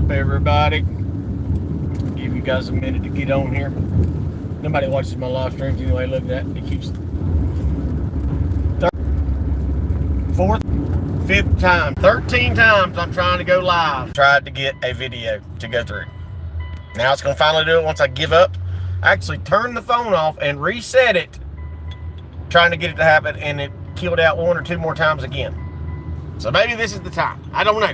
up, everybody? Give you guys a minute to get on here. Nobody watches my live streams anyway. Look at that. It keeps fourth, fifth time, 13 times I'm trying to go live. Tried to get a video to go through. Now it's gonna finally do it once I give up. I actually turned the phone off and reset it, trying to get it to happen, and it killed out one or two more times again. So maybe this is the time. I don't know.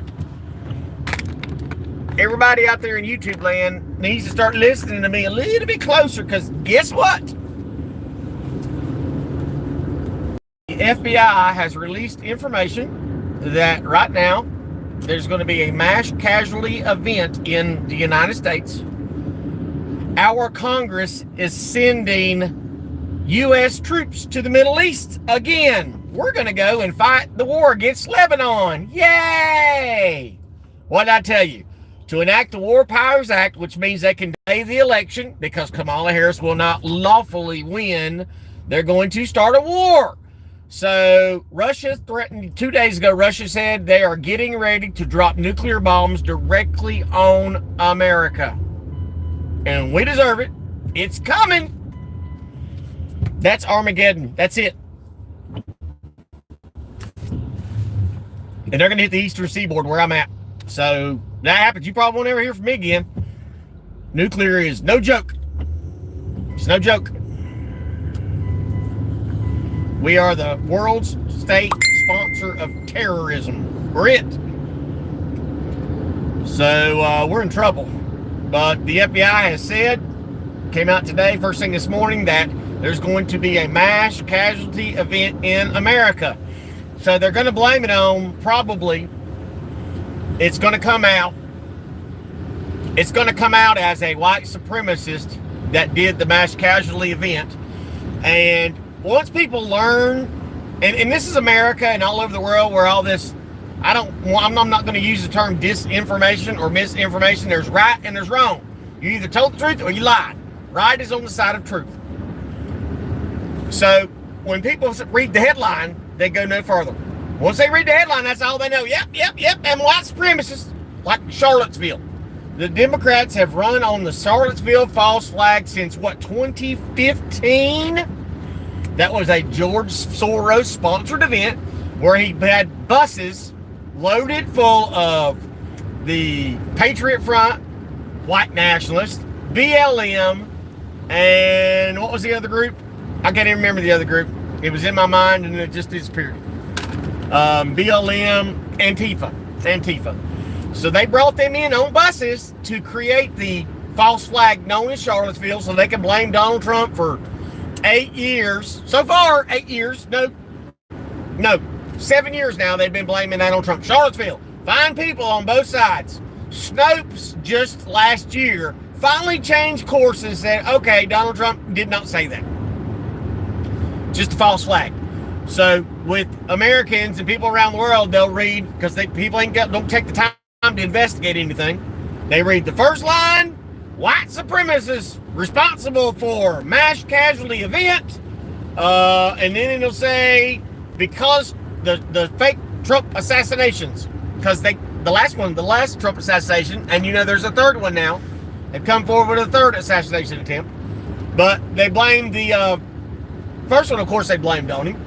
Everybody out there in YouTube land needs to start listening to me a little bit closer, because guess what? The FBI has released information that right now there's going to be a mass casualty event in the United States. Our Congress is sending U.S. troops to the Middle East again. We're going to go and fight the war against Lebanon. Yay! What did I tell you? To enact the War Powers Act, which means they can delay the election because Kamala Harris will not lawfully win. They're going to start a war. So Russia threatened 2 days ago. Russia said they are getting ready to drop nuclear bombs directly on America. And we deserve it. It's coming. That's Armageddon. That's it. And they're going to hit the eastern seaboard where I'm at. So that happens. You probably won't ever hear from me again. Nuclear is no joke. It's no joke. We are the world's state sponsor of terrorism. We're it. So we're in trouble. But the FBI has said, came out today, first thing this morning, that there's going to be a mass casualty event in America. So they're going to blame it on, probably, it's going to come out as a white supremacist that did the mass casualty event. And once people learn, and this is America and all over the world where all this, I'm not going to use the term disinformation or misinformation. There's right and there's wrong. You either told the truth or you lied. Right is on the side of truth. So when people read the headline, they go no further. Once they read the headline, that's all they know. Yep. And white supremacists, like Charlottesville. The Democrats have run on the Charlottesville false flag since, 2015? That was a George Soros-sponsored event where he had buses loaded full of the Patriot Front, white nationalists, BLM, and what was the other group? I can't even remember the other group. It was in my mind and it just disappeared. BLM, Antifa. So they brought them in on buses to create the false flag known as Charlottesville so they can blame Donald Trump for 8 years. So far, 8 years. No, 7 years now they've been blaming that on Trump. Charlottesville, fine people on both sides. Snopes just last year finally changed course and said, okay, Donald Trump did not say that. Just a false flag. So with Americans and people around the world, they'll read, because people don't take the time to investigate anything. They read the first line, white supremacists responsible for mass casualty event, and then it'll say because the fake Trump assassinations, because the last Trump assassination, and there's a third one now. They've come forward with a third assassination attempt, but they blame the first one, of course, they blamed on him.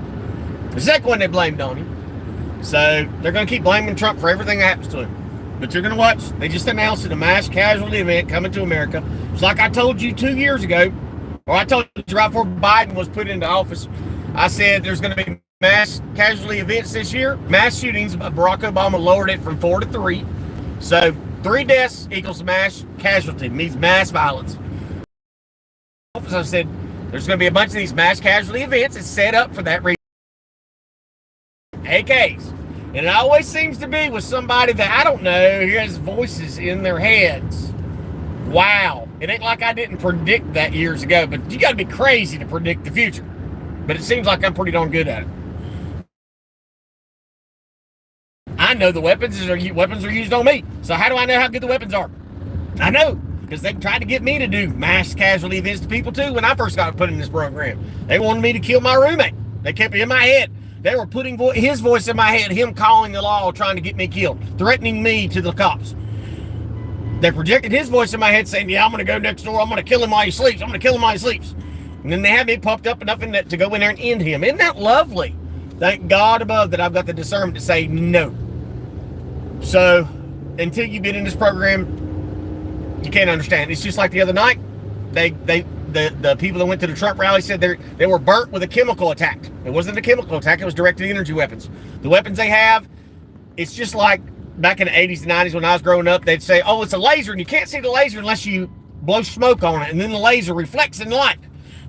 The second one, they blamed on him. So they're going to keep blaming Trump for everything that happens to him. But you're going to watch. They just announced a mass casualty event coming to America. It's like I told you 2 years ago, or I told you right before Biden was put into office. I said there's going to be mass casualty events this year. Mass shootings. Barack Obama lowered it from 4 to 3. So 3 deaths equals mass casualty. Means mass violence. I said there's going to be a bunch of these mass casualty events. It's set up for that reason. AKs. And it always seems to be with somebody that I don't know who has voices in their heads. Wow. It ain't like I didn't predict that years ago, but you got to be crazy to predict the future. But it seems like I'm pretty darn good at it. I know the weapons are used on me. So how do I know how good the weapons are? I know, because they tried to get me to do mass casualty events to people too when I first got put in this program. They wanted me to kill my roommate. They kept it in my head. They were putting his voice in my head, him calling the law, trying to get me killed, threatening me to the cops. They projected his voice in my head saying, yeah, I'm going to go next door. I'm going to kill him while he sleeps. I'm going to kill him while he sleeps. And then they have me pumped up enough in that to go in there and end him. Isn't that lovely? Thank God above that I've got the discernment to say no. So until you've been in this program, you can't understand. It's just like the other night. The people that went to the Trump rally said they were burnt with a chemical attack. It wasn't a chemical attack. It was directed energy weapons. The weapons they have, it's just like back in the 80s and 90s when I was growing up, they'd say, oh, it's a laser, and you can't see the laser unless you blow smoke on it, and then the laser reflects in light.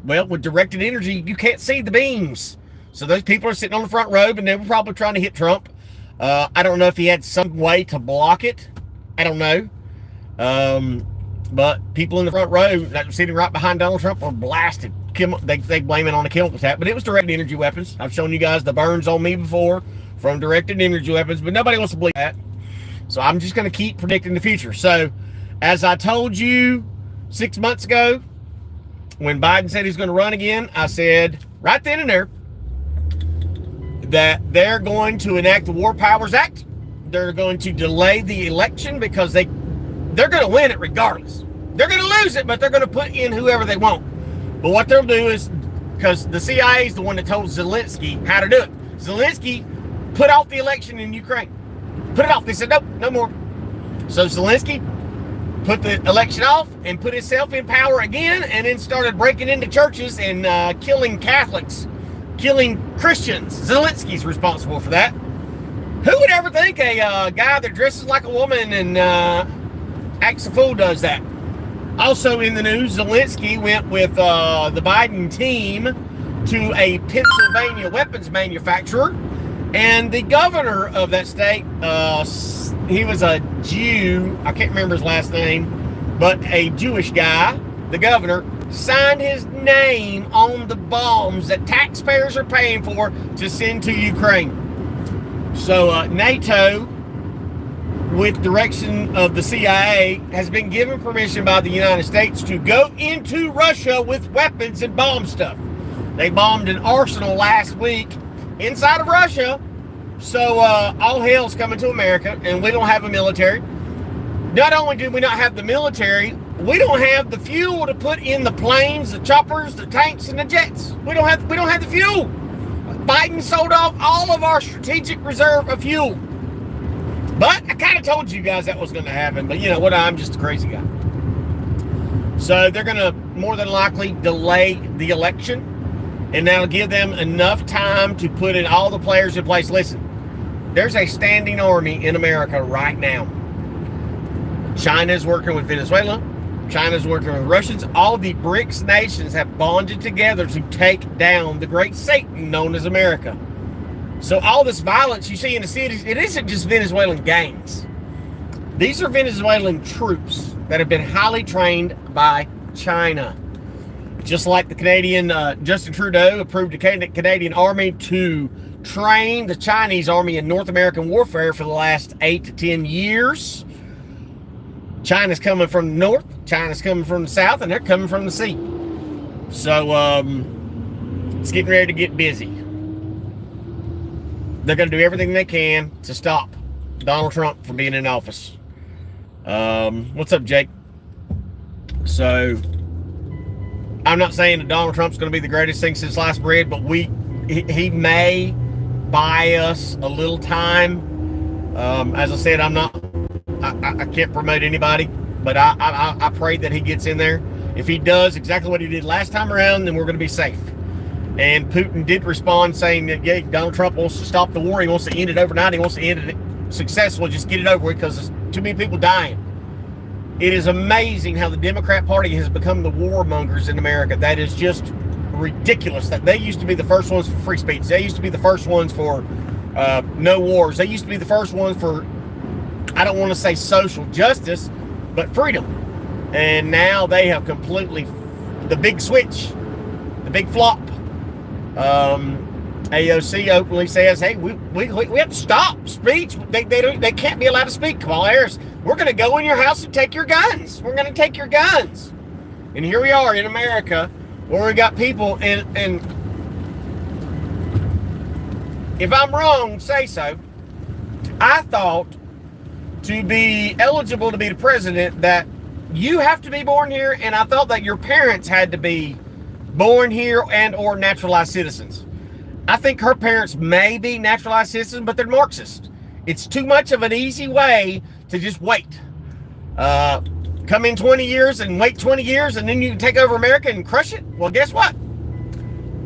Well, with directed energy, you can't see the beams. So those people are sitting on the front row, and they were probably trying to hit Trump. I don't know if he had some way to block it. I don't know. But people in the front row that were sitting right behind Donald Trump were blasted. They blame it on a chemical attack, but it was directed energy weapons. I've shown you guys the burns on me before from directed energy weapons, but nobody wants to believe that. So I'm just going to keep predicting the future. So as I told you 6 months ago, when Biden said he's going to run again, I said right then and there that they're going to enact the War Powers Act. They're going to delay the election because they're going to win it regardless. They're going to lose it, but they're going to put in whoever they want. But what they'll do is, because the CIA is the one that told Zelensky how to do it. Zelensky put off the election in Ukraine. Put it off. They said, nope, no more. So Zelensky put the election off and put himself in power again, and then started breaking into churches and killing Catholics, killing Christians. Zelensky's responsible for that. Who would ever think a guy that dresses like a woman and acts a fool does that? Also in the news, Zelensky went with the Biden team to a Pennsylvania weapons manufacturer, and the governor of that state, he was a Jew, I can't remember his last name, but a Jewish guy, the governor, signed his name on the bombs that taxpayers are paying for to send to Ukraine. So NATO, with direction of the CIA, has been given permission by the United States to go into Russia with weapons and bomb stuff. They bombed an arsenal last week inside of Russia. So all hell's coming to America, and we don't have a military. Not only do we not have the military, we don't have the fuel to put in the planes, the choppers, the tanks, and the jets. We don't have the fuel. Biden sold off all of our strategic reserve of fuel. But I kind of told you guys that was going to happen. But you know what? I'm just a crazy guy. So they're going to more than likely delay the election, and that'll give them enough time to put in all the players in place. Listen, there's a standing army in America right now. China's working with Venezuela. China's working with Russians. All the BRICS nations have bonded together to take down the great Satan known as America. So all this violence you see in the cities, it isn't just Venezuelan gangs. These are Venezuelan troops that have been highly trained by China. Just like the Canadian, Justin Trudeau approved the Canadian Army to train the Chinese Army in North American warfare for the last 8 to 10 years. China's coming from the north, China's coming from the south, and they're coming from the sea. So it's getting ready to get busy. They're going to do everything they can to stop Donald Trump from being in office. What's up, Jake? So I'm not saying that Donald Trump's going to be the greatest thing since sliced bread, but he may buy us a little time. As I said, I can't promote anybody, but I pray that he gets in there. If he does exactly what he did last time around, then we're going to be safe. And Putin did respond saying that, yeah, Donald Trump wants to stop the war. He wants to end it overnight. He wants to end it successfully, just get it over with because there's too many people dying. It is amazing how the Democrat Party has become the warmongers in America. That is just ridiculous. That they used to be the first ones for free speech. They used to be the first ones for no wars. They used to be the first ones for, I don't want to say social justice, but freedom. And now they have completely, the big switch, the big flop. AOC openly says, hey, we have to stop speech. They can't be allowed to speak. Kamala Harris, we're going to go in your house and take your guns. We're going to take your guns. And here we are in America where we got people, and if I'm wrong, say so. I thought to be eligible to be the president that you have to be born here, and I thought that your parents had to be born here and or naturalized citizens. I think her parents may be naturalized citizens, but they're Marxist. It's too much of an easy way to just wait. Come in 20 years and wait 20 years and then you can take over America and crush it? Well, guess what?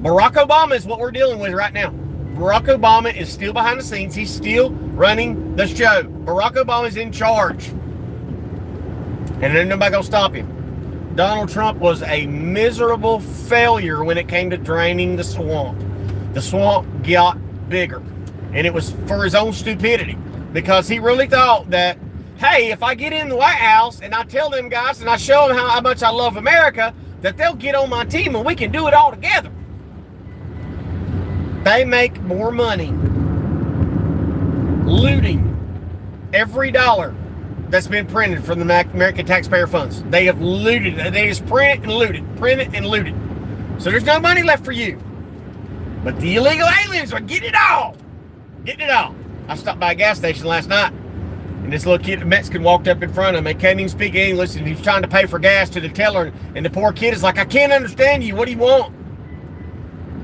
Barack Obama is what we're dealing with right now. Barack Obama is still behind the scenes. He's still running the show. Barack Obama is in charge. And ain't nobody gonna stop him. Donald Trump was a miserable failure when it came to draining the swamp. The swamp got bigger. And it was for his own stupidity. Because he really thought that, hey, if I get in the White House and I tell them guys and I show them how much I love America, that they'll get on my team and we can do it all together. They make more money looting every dollar that's been printed from the American taxpayer funds. They have looted it. They just print it and loot it. Print it and loot it. So there's no money left for you. But the illegal aliens are getting it all. Getting it all. I stopped by a gas station last night. And this little kid, Mexican, walked up in front of him. He can't even speak English, and he was trying to pay for gas to the teller. And the poor kid is like, I can't understand you. What do you want?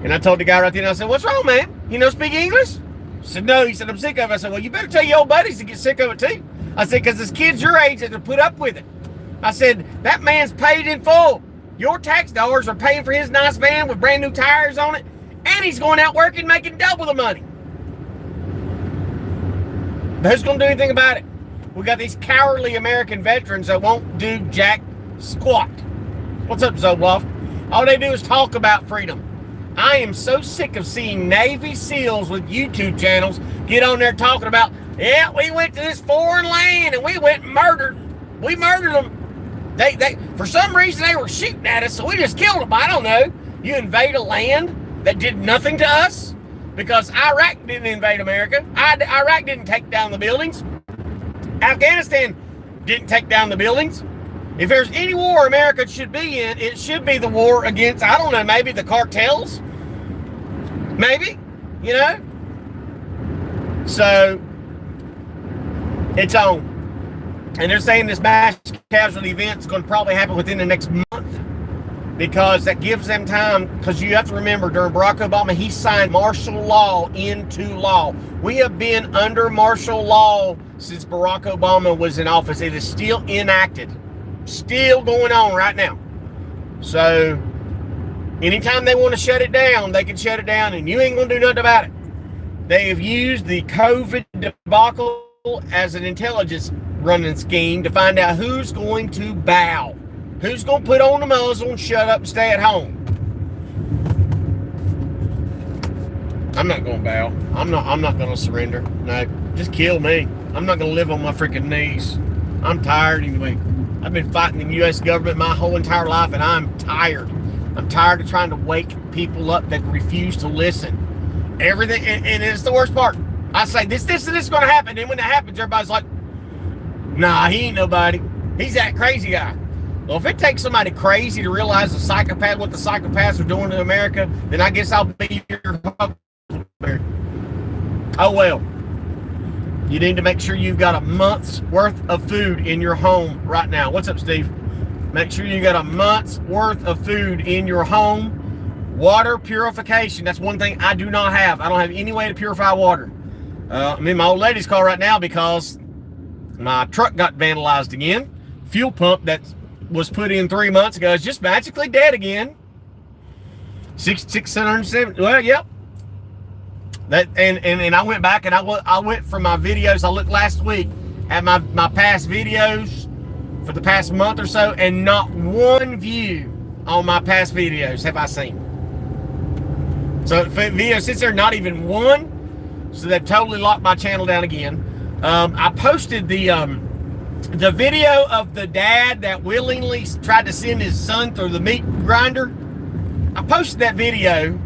And I told the guy right there, and I said, what's wrong, man? You don't speak English? He said, no. He said, I'm sick of it. I said, well, you better tell your old buddies to get sick of it, too. I said, because this kid's your age that to put up with it. I said, that man's paid in full. Your tax dollars are paying for his nice van with brand new tires on it, and he's going out working, making double the money. But who's going to do anything about it? We got these cowardly American veterans that won't do jack squat. What's up, Zobloff? All they do is talk about freedom. I am so sick of seeing Navy SEALs with YouTube channels get on there talking about, yeah, we went to this foreign land and we went and murdered. We murdered them. They for some reason they were shooting at us, so we just killed them. I don't know. You invade a land that did nothing to us because Iraq didn't invade America. Iraq didn't take down the buildings. Afghanistan didn't take down the buildings. If there's any war America should be in, it should be the war against, I don't know, maybe the cartels? Maybe, you know? So, it's on. And they're saying this mass casualty event is going to probably happen within the next month because that gives them time, because you have to remember, during Barack Obama, he signed martial law into law. We have been under martial law since Barack Obama was in office. It is still enacted. Still going on right now. So, anytime they want to shut it down, they can shut it down, and you ain't going to do nothing about it. They have used the COVID debacle as an intelligence running scheme to find out who's going to bow. Who's going to put on the muzzle and shut up and stay at home. I'm not going to bow. I'm not going to surrender. No, just kill me. I'm not going to live on my freaking knees. I'm tired anyway. I've been fighting the U.S. government my whole entire life, and I'm tired. I'm tired of trying to wake people up that refuse to listen. Everything, and it's the worst part. I say, this, and this is going to happen. And when it happens, everybody's like, nah, he ain't nobody. He's that crazy guy. Well, if it takes somebody crazy to realize what the psychopaths are doing to America, then I guess I'll be your huckleberry. Oh, well. You need to make sure you've got a month's worth of food in your home right now. What's up, Steve? Make sure you got a month's worth of food in your home. Water purification. That's one thing I do not have. I don't have any way to purify water. I'm in my old lady's car right now because my truck got vandalized again. Fuel pump that was put in 3 months ago is just magically dead again. 670. Well, yep. That and I went back and I went from my videos. I looked last week at my past videos for the past month or so, and not one view on my past videos have I seen. So the video sits there, not even one. So they've totally locked my channel down again. I posted the video of the dad that willingly tried to send his son through the meat grinder. I posted that video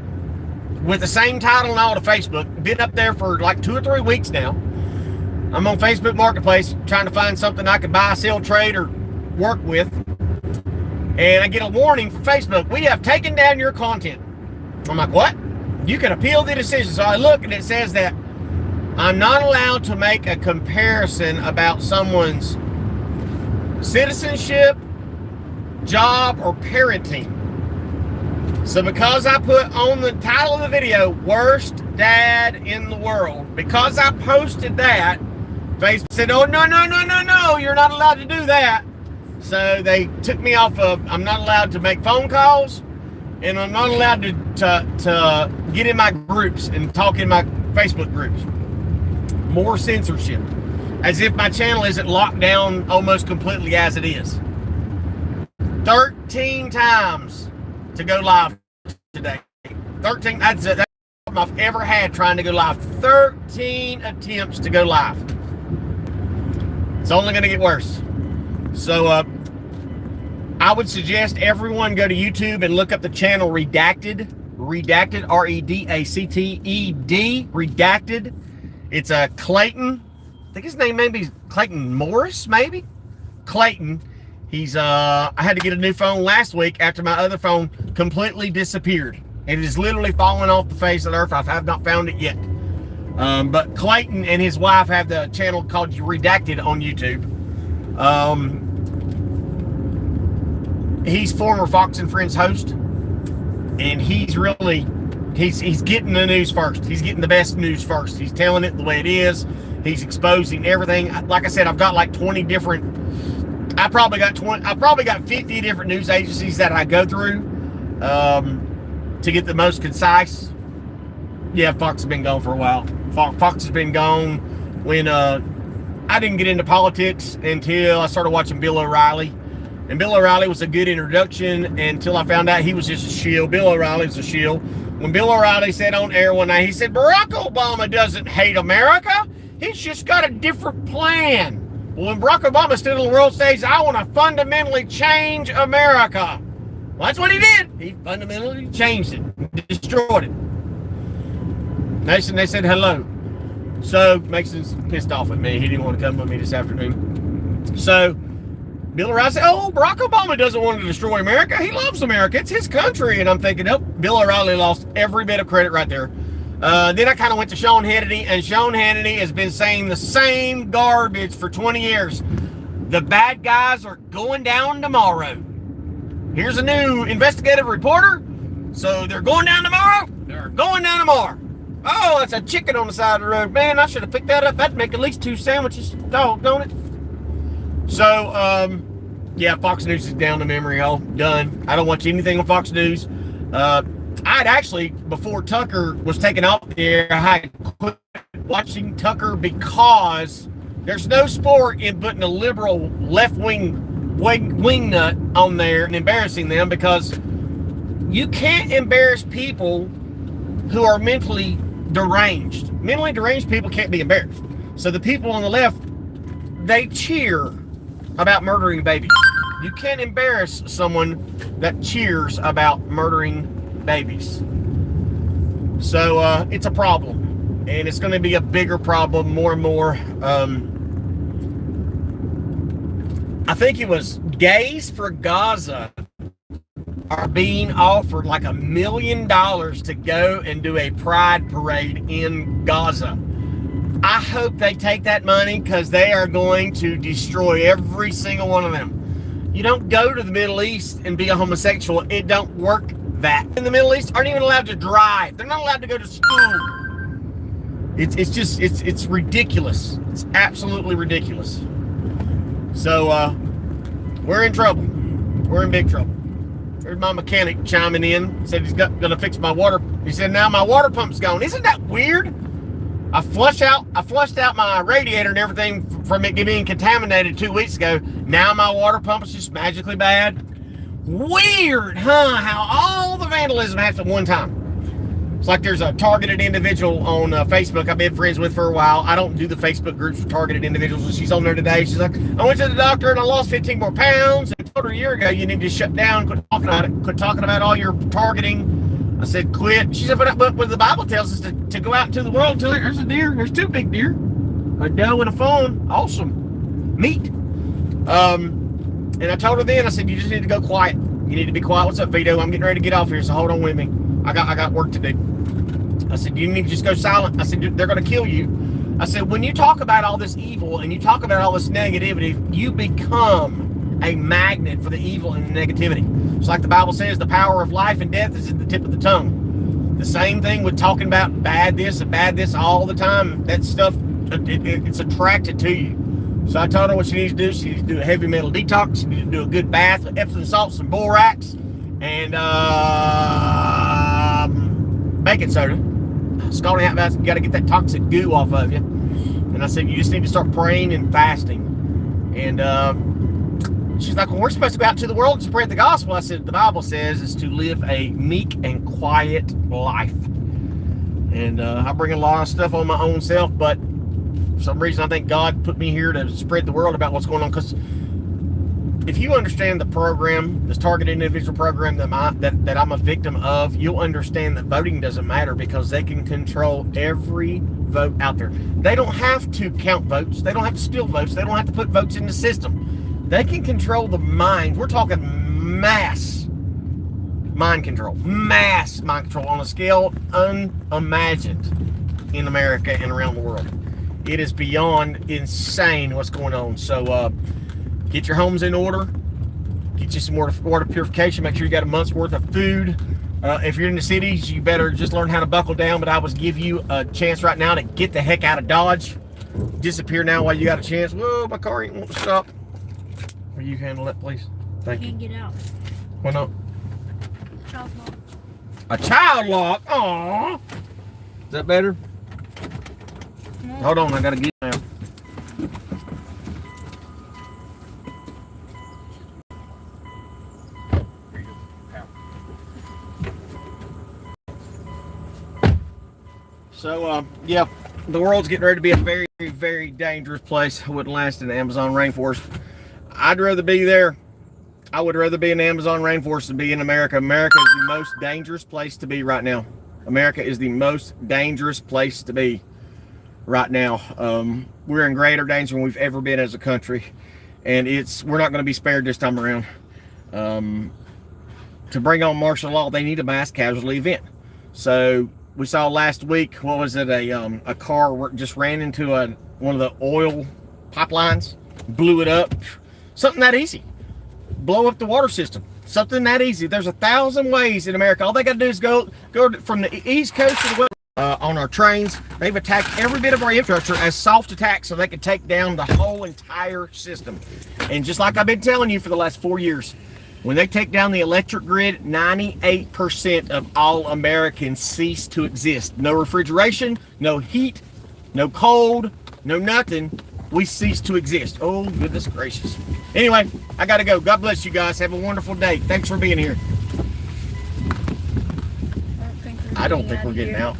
with the same title and all to Facebook. Been up there for like 2 or 3 weeks now. I'm on Facebook Marketplace trying to find something I could buy, sell, trade, or work with. And I get a warning from Facebook. We have taken down your content. I'm like, what? You can appeal the decision. So I look and it says that I'm not allowed to make a comparison about someone's citizenship, job, or parenting. So because I put on the title of the video, worst dad in the world, because I posted that, Facebook said, oh, no, you're not allowed to do that. So they took me off of, I'm not allowed to make phone calls, and I'm not allowed to get in my groups and talk in my Facebook groups. More censorship. As if my channel isn't locked down almost completely as it is. 13 times to go live today. 13, that's all I've ever had trying to go live. 13 attempts to go live. It's only going to get worse. So I would suggest everyone go to YouTube and look up the channel Redacted, R-E-D-A-C-T-E-D, Redacted. It's a Clayton. I think his name maybe is Clayton Morris, maybe? Clayton. He's I had to get a new phone last week after my other phone completely disappeared. It is literally falling off the face of the earth. I have not found it yet. But Clayton and his wife have the channel called Redacted on YouTube. He's former Fox and Friends host, and he's really he's getting the news first. He's getting the best news first. He's telling it the way it is. He's exposing everything. Like I said, I've got like 20 different. I probably got 50 different news agencies that I go through to get the most concise. Yeah, Fox has been gone for a while. Fox has been gone when I didn't get into politics until I started watching Bill O'Reilly. And Bill O'Reilly was a good introduction until I found out he was just a shill. Bill O'Reilly was a shill. When Bill O'Reilly said on air one night, he said, Barack Obama doesn't hate America. He's just got a different plan. Well, when Barack Obama stood on the world stage, I want to fundamentally change America. Well, that's what he did. He fundamentally changed it, destroyed it. They said hello. So Mason's pissed off at me. He didn't want to come with me this afternoon. So Bill O'Reilly said, oh, Barack Obama doesn't want to destroy America. He loves America. It's his country. And I'm thinking, oh, Bill O'Reilly lost every bit of credit right there. Then I kind of went to Sean Hannity, and Sean Hannity has been saying the same garbage for 20 years. The bad guys are going down tomorrow. Here's a new investigative reporter. So they're going down tomorrow. They're going down tomorrow. Oh, that's a chicken on the side of the road. Man, I should have picked that up. That'd make at least 2 sandwiches. Doggone it. So, yeah, Fox News is down the memory hole. Done. I don't watch anything on Fox News. I'd actually, before Tucker was taken off the air, I had quit watching Tucker because there's no sport in putting a liberal left-wing nut on there and embarrassing them, because you can't embarrass people who are mentally deranged. Mentally deranged people can't be embarrassed. So the people on the left, they cheer about murdering babies. You can't embarrass someone that cheers about murdering babies. So it's a problem, and it's going to be a bigger problem more and more. I think it was Gays for Gaza are being offered like $1 million to go and do a pride parade in Gaza. I hope they take that money, because they are going to destroy every single one of them. You don't go to the Middle East and be a homosexual. It don't work that. In the Middle East, aren't even allowed to drive. They're not allowed to go to school. It's ridiculous. It's absolutely ridiculous. So we're in trouble. We're in big trouble. There's my mechanic chiming in. Said he's gonna fix my water. He said now my water pump's gone. Isn't that weird? I flushed out my radiator and everything from it being contaminated 2 weeks ago. Now my water pump is just magically bad. Weird, huh? How all the vandalism happens at one time. It's like there's a targeted individual on Facebook I've been friends with for a while. I don't do the Facebook groups for targeted individuals. And she's on there today. She's like, I went to the doctor and I lost 15 more pounds. And I told her a year ago, you need to shut down, quit talking about it, quit talking about all your targeting. I said, quit. She said, but the Bible tells us to go out into the world until there's a deer. There's 2 big deer. A doe and a fawn. Awesome. Meat. And I told her then, I said, you just need to go quiet. You need to be quiet. What's up, Vito? I'm getting ready to get off here, so hold on with me. I got work to do. I said, you need to just go silent. I said, they're going to kill you. I said, when you talk about all this evil and you talk about all this negativity, you become a magnet for the evil and the negativity. It's like the Bible says, the power of life and death is at the tip of the tongue. The same thing with talking about bad this and bad this all the time. That stuff, it's attracted to you. So I told her what she needs to do. She needs to do a heavy metal detox. She needs to do a good bath with Epsom salts and borax and baking soda. Scalding hot baths, you got to get that toxic goo off of you. And I said, you just need to start praying and fasting. And she's like, well, we're supposed to go out to the world and spread the gospel. I said, the Bible says is to live a meek and quiet life. And I bring a lot of stuff on my own self, but for some reason I think God put me here to spread the word about what's going on. Because if you understand the program, this targeted individual program that I'm a victim of, you'll understand that voting doesn't matter because they can control every vote out there. They don't have to count votes. They don't have to steal votes. They don't have to put votes in the system. They can control the mind. We're talking mass mind control. Mass mind control on a scale unimagined in America and around the world. It is beyond insane what's going on. So get your homes in order. Get you some water purification. Make sure you got a month's worth of food. If you're in the cities, you better just learn how to buckle down. But I would give you a chance right now to get the heck out of Dodge. Disappear now while you got a chance. Whoa, my car ain't won't stop. Will you handle that, please? Thank you. Can't get out. Why not? Child lock. A child lock? Aww. Is that better? No. Hold on, I gotta get now. So, yeah, the world's getting ready to be a very, very dangerous place. I wouldn't last in the Amazon rainforest. I'd rather be there. I would rather be in the Amazon rainforest than be in America. America is the most dangerous place to be right now. America is the most dangerous place to be right now. We're in greater danger than we've ever been as a country. And we're not going to be spared this time around. To bring on martial law, they need a mass casualty event. So we saw last week, what was it, a car just ran into one of the oil pipelines, blew it up. Something that easy. Blow up the water system. Something that easy. There's 1,000 ways in America. All they got to do is go from the East Coast to the West. On our trains, they've attacked every bit of our infrastructure as soft attacks so they could take down the whole entire system. And just like I've been telling you for the last 4 years, when they take down the electric grid, 98% of all Americans cease to exist. No refrigeration, no heat, no cold, no nothing. We cease to exist. Oh, goodness gracious. Anyway, I got to go. God bless you guys. Have a wonderful day. Thanks for being here. I don't think we're getting getting out.